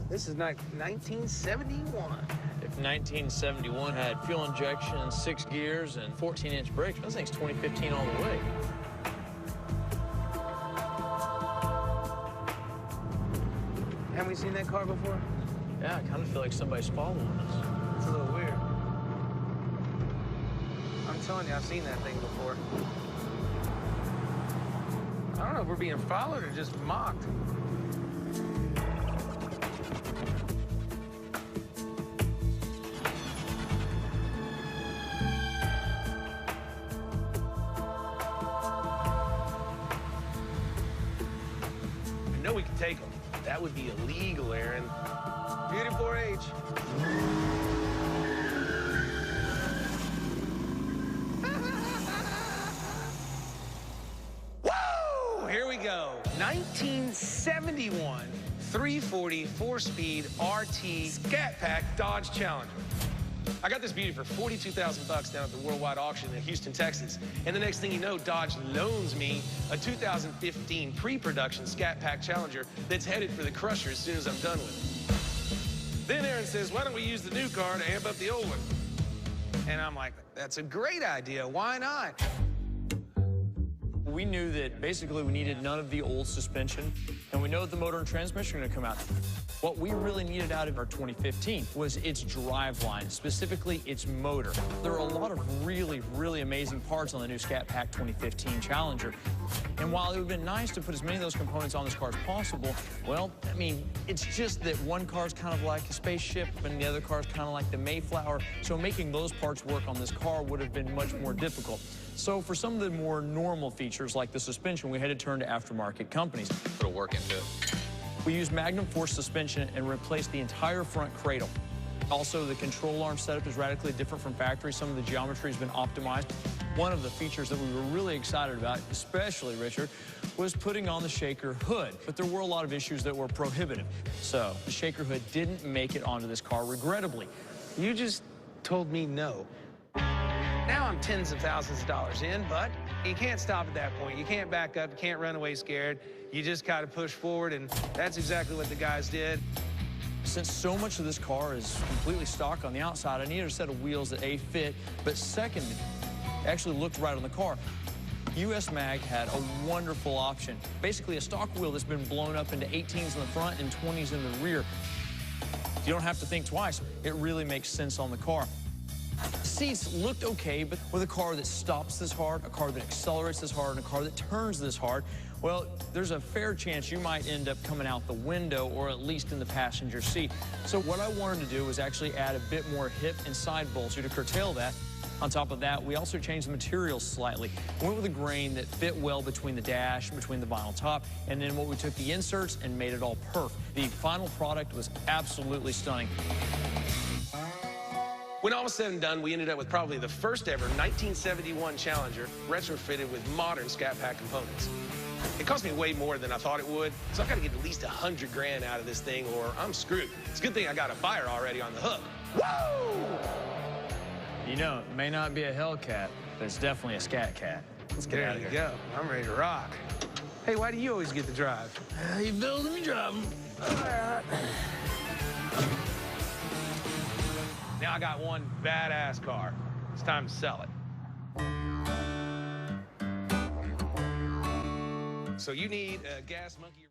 This is not 1971. If 1971 had fuel injection, 6 gears, and 14-inch brakes, this thing's 2015 all the way. Haven't we seen that car before? Yeah, I kind of feel like somebody's following us. It's a little weird. I'm telling you, I've seen that thing before. I don't know if we're being followed or just mocked. I know we can take them. That would be illegal, Aaron. Beauty 4-H. Woo! Here we go. 1971 340 4-speed RT Scat Pack Dodge Challenger. I got this beauty for $42,000 down at the Worldwide Auction in Houston, Texas. And the next thing you know, Dodge loans me a 2015 pre-production Scat Pack Challenger that's headed for the crusher as soon as I'm done with it. Then Aaron says, why don't we use the new car to amp up the old one? And I'm like, that's a great idea. Why not? We knew that basically we needed none of the old suspension, and we know that the motor and transmission are going to come out. What we really needed out of our 2015 was its driveline, specifically its motor. There are a lot of really, really amazing parts on the new Scat Pack 2015 Challenger. And while it would have been nice to put as many of those components on this car as possible, well, I mean, it's just that one car is kind of like a spaceship and the other car is kind of like the Mayflower. So making those parts work on this car would have been much more difficult. So for some of the more normal features like the suspension, we had to turn to aftermarket companies. Put a work into it. We used Magnum Force suspension and replaced the entire front cradle. Also, the control arm setup is radically different from factory. Some of the geometry has been optimized. One of the features that we were really excited about, especially Richard, was putting on the shaker hood. But there were a lot of issues that were prohibitive. So the shaker hood didn't make it onto this car, regrettably. You just told me no. Now I'm tens of thousands of dollars in, but you can't stop at that point. You can't back up, you can't run away scared. You just gotta push forward, and that's exactly what the guys did. Since so much of this car is completely stock on the outside, I needed a set of wheels that A, fit, but second, actually looked right on the car. US Mag had a wonderful option. Basically a stock wheel that's been blown up into 18s in the front and 20s in the rear. You don't have to think twice. It really makes sense on the car. The seats looked okay, but with a car that stops this hard, a car that accelerates this hard, and a car that turns this hard, well, there's a fair chance you might end up coming out the window or at least in the passenger seat. So what I wanted to do was actually add a bit more hip and side bolster to curtail that. On top of that, we also changed the materials slightly. We went with a grain that fit well between the dash, between the vinyl top, and then we took the inserts and made it all perf. The final product was absolutely stunning. When all was said and done, we ended up with probably the first ever 1971 Challenger retrofitted with modern Scat Pack components. It cost me way more than I thought it would, so I gotta get at least 100 grand out of this thing or I'm screwed. It's a good thing I got a buyer already on the hook. Woo! You know, it may not be a Hellcat, but it's definitely a Scat Cat. Let's get out of here. There you go. I'm ready to rock. Hey, why do you always get to drive? You building me driving. All right. Now I got one badass car. It's time to sell it. So you need a gas monkey.